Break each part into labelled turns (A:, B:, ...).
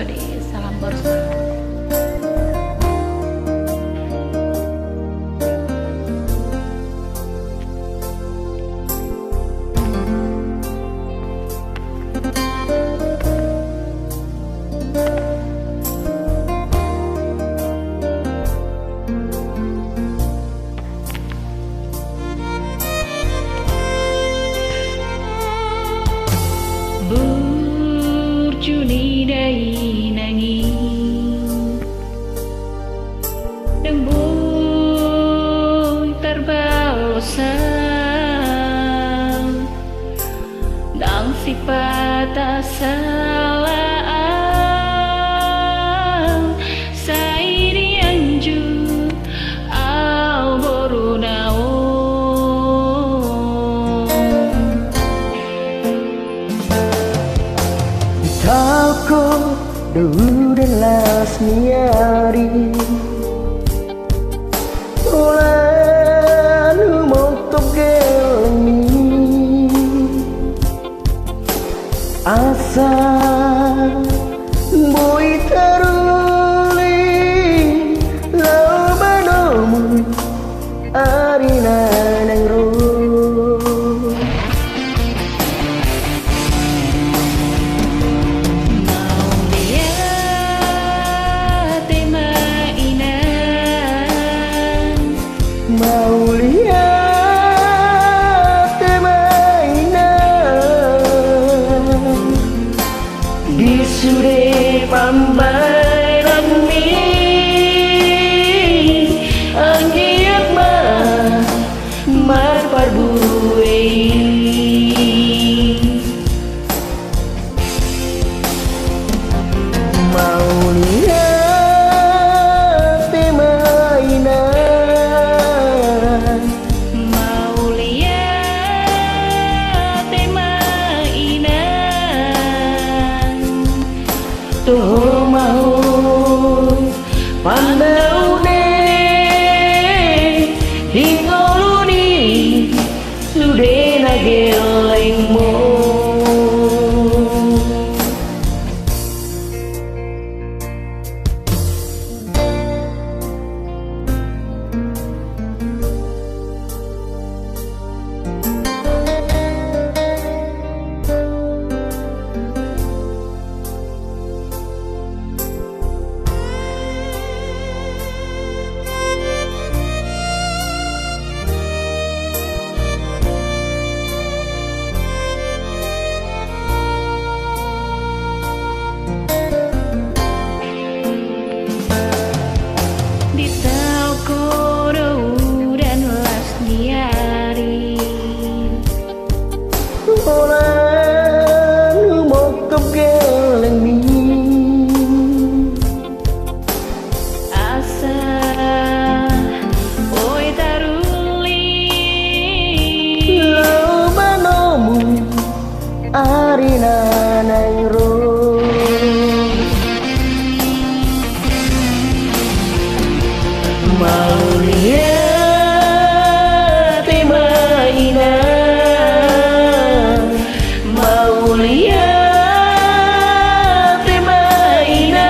A: di Salam Borsa. Burjuni dai nangis Dembun terbalosa Nang sifat salah Sairi anju al borunao
B: Talko udah las niari Lalu mau gelmi Asa boy teruli Lalu manomu arina nang ro Mau lihat mainan di sore pambaran mi anggiat mar parbuei mau lihat mainan Tuh mau pandau ne hingoluni sudena gelengmo Lalu mokop gelemi
A: Asa oi taruli
B: Lalu manomu arina nang ro Mau lihat mainan Mau lihat mainan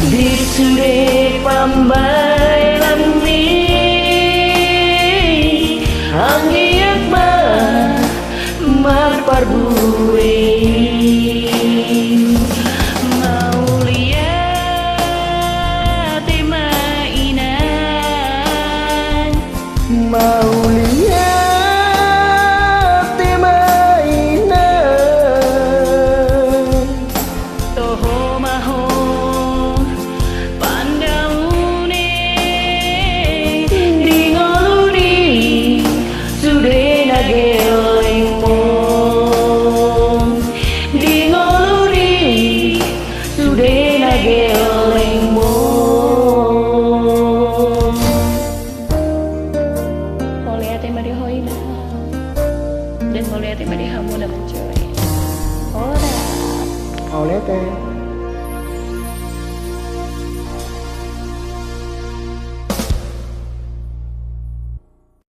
B: di sore pambaran mi anggiat mar parbuei